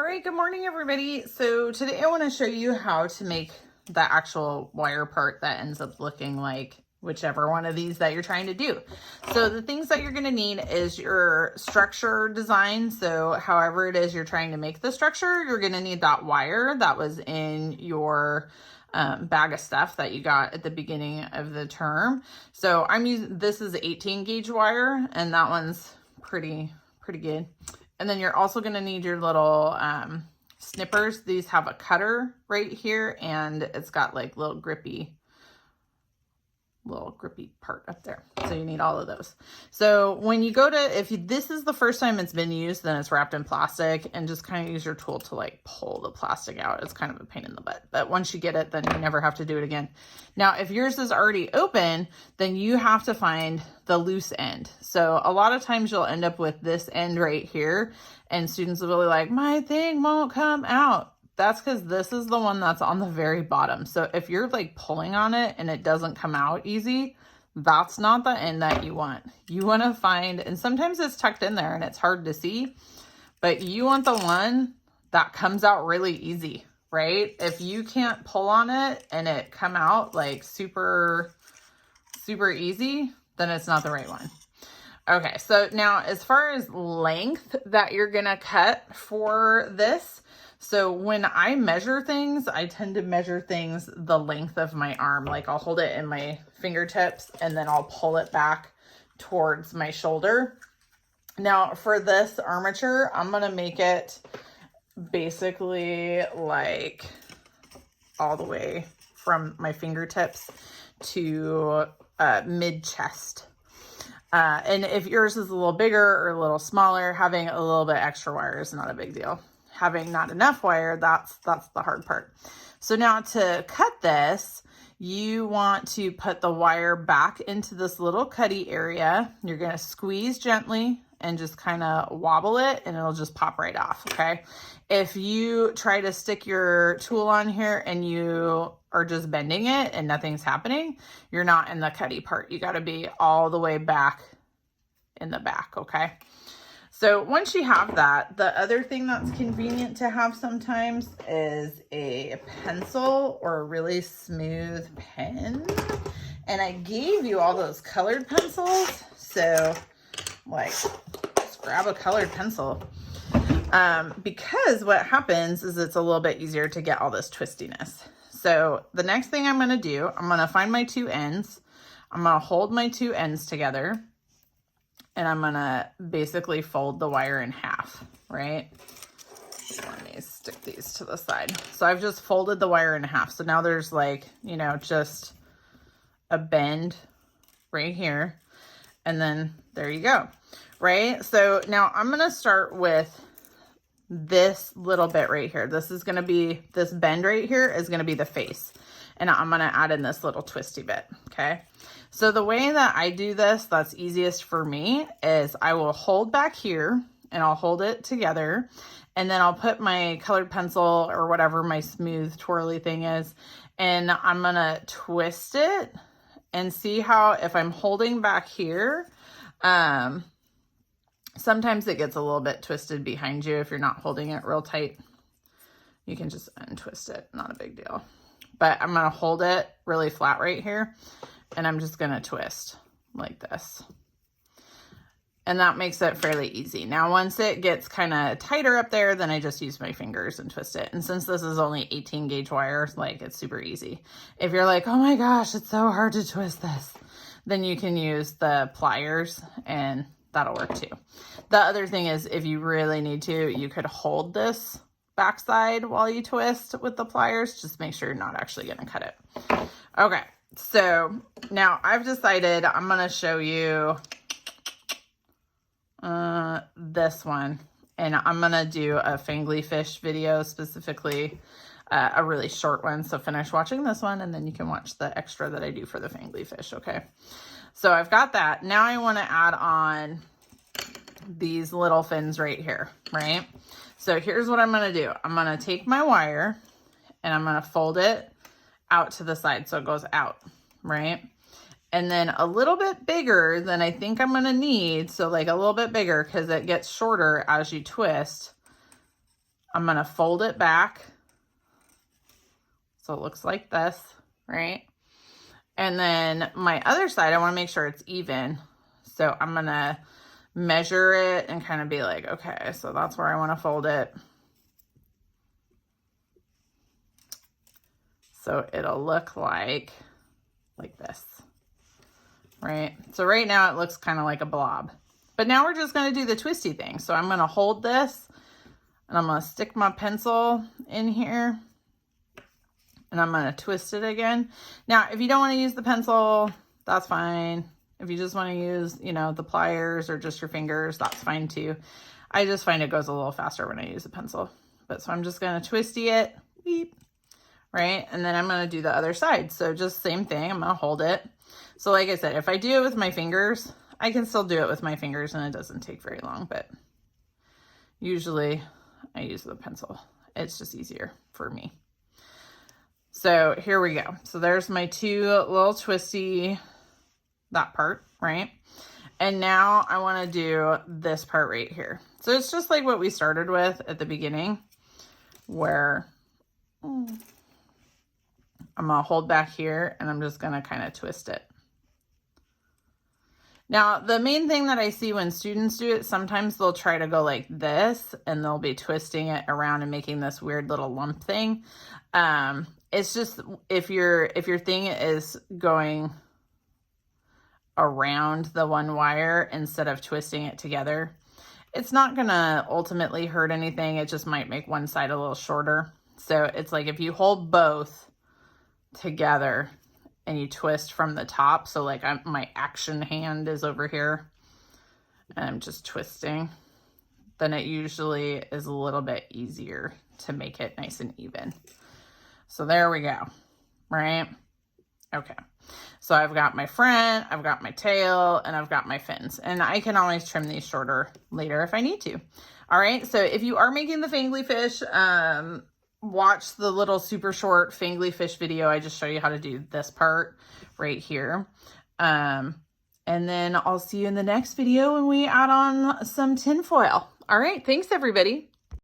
All right, good morning, everybody. So today I want to show you how to make the actual wire part that ends up looking like whichever one of these that you're trying to do. So the things that you're going to need is your structure design. So however it is you're trying to make the structure, you're going to need that wire that was in your bag of stuff that you got at the beginning of the term. So I'm using, this is 18 gauge wire, and that one's pretty good. And then you're also going to need your little snippers. These have a cutter right here, and it's got like little grippy part up there. So you need all of those. So when you go to, if this is the first time it's been used, then it's wrapped in plastic, and just kind of use your tool to like pull the plastic out. It's kind of a pain in the butt, but once you get it, then you never have to do it again. Now, if yours is already open, then you have to find the loose end. So a lot of times you'll end up with this end right here, and students will be like, my thing won't come out. That's because this is the one that's on the very bottom. So if you're like pulling on it and it doesn't come out easy, that's not the end that you want. You want to find, and sometimes it's tucked in there and it's hard to see, but you want the one that comes out really easy, right? If you can't pull on it and it come out like super easy, then it's not the right one. Okay, so now as far as length that you're gonna cut for this, so when I measure things, I tend to measure things the length of my arm. Like I'll hold it in my fingertips and then I'll pull it back towards my shoulder. Now for this armature, I'm gonna make it basically like all the way from my fingertips to mid-chest. And if yours is a little bigger or a little smaller, having a little bit extra wire is not a big deal. Having not enough wire, that's the hard part. So now to cut this, you want to put the wire back into this little cutty area. You're going to squeeze gently and just kind of wobble it, and it'll just pop right off, okay? If you try to stick your tool on here and you are just bending it and nothing's happening, you're not in the cutty part. You got to be all the way back in the back, okay? So once you have that, the other thing that's convenient to have sometimes is a pencil or a really smooth pen. And I gave you all those colored pencils. So like, just grab a colored pencil. Because what happens is it's a little bit easier to get all this twistiness. So the next thing I'm going to do, I'm going to find my two ends. I'm going to hold my two ends together. And I'm going to basically fold the wire in half, right? Let me stick these to the side. So I've just folded the wire in half. So now there's like, you know, just a bend right here. And then there you go, right? So now I'm going to start with this little bit right here. This is going to be, this bend right here is going to be the face. And I'm going to add in this little twisty bit, okay? So the way that I do this, that's easiest for me, is I will hold back here and I'll hold it together. And then I'll put my colored pencil or whatever my smooth twirly thing is, and I'm going to twist it and see how, if I'm holding back here, sometimes it gets a little bit twisted behind you if you're not holding it real tight. You can just untwist it, not a big deal. But I'm going to hold it really flat right here, and I'm just going to twist like this. And that makes it fairly easy. Now, once it gets kind of tighter up there, then I just use my fingers and twist it. And since this is only 18 gauge wire, like, it's super easy. If you're like, oh my gosh, it's so hard to twist this, then you can use the pliers and that'll work too. The other thing is, if you really need to, you could hold this backside while you twist with the pliers. Just make sure you're not actually going to cut it. Okay, so now I've decided I'm going to show you this one, and I'm going to do a fangly fish video, specifically a really short one. So finish watching this one and then you can watch the extra that I do for the fangly fish. Okay, so I've got that. Now I want to add on these little fins right here, right? So here's what I'm going to do. I'm going to take my wire and I'm going to fold it out to the side so it goes out, right? And then a little bit bigger than I think I'm going to need. So like a little bit bigger because it gets shorter as you twist. I'm going to fold it back. So it looks like this, right? And then my other side, I want to make sure it's even. So I'm going to measure it and kind of be like, okay, so that's where I want to fold it. So it'll look like this, right? So right now it looks kind of like a blob. But now we're just going to do the twisty thing. So I'm going to hold this and I'm going to stick my pencil in here and I'm going to twist it again. Now, if you don't want to use the pencil, that's fine. If you just want to use, you know, the pliers or just your fingers, that's fine too. I just find it goes a little faster when I use a pencil. But so I'm just going to twisty it, beep, right? And then I'm going to do the other side. So just same thing. I'm going to hold it. So like I said, if I do it with my fingers, I can still do it with my fingers and it doesn't take very long, but usually I use the pencil. It's just easier for me. So here we go. So there's my two little twisty, that part, right? And now I want to do this part right here. So it's just like what we started with at the beginning, where I'm going to hold back here and I'm just going to kind of twist it. Now, the main thing that I see when students do it, sometimes they'll try to go like this and they'll be twisting it around and making this weird little lump thing. It's just if your thing is going around the one wire instead of twisting it together, it's not gonna ultimately hurt anything. It just might make one side a little shorter. So it's like if you hold both together and you twist from the top, so like my action hand is over here and I'm just twisting, then it usually is a little bit easier to make it nice and even. So there we go, right? Okay, so I've got my front, I've got my tail, and I've got my fins. And I can always trim these shorter later if I need to. All right, so if you are making the fangly fish, watch the little super short fangly fish video. I just show you how to do this part right here. And then I'll see you in the next video when we add on some tin foil. All right, thanks everybody.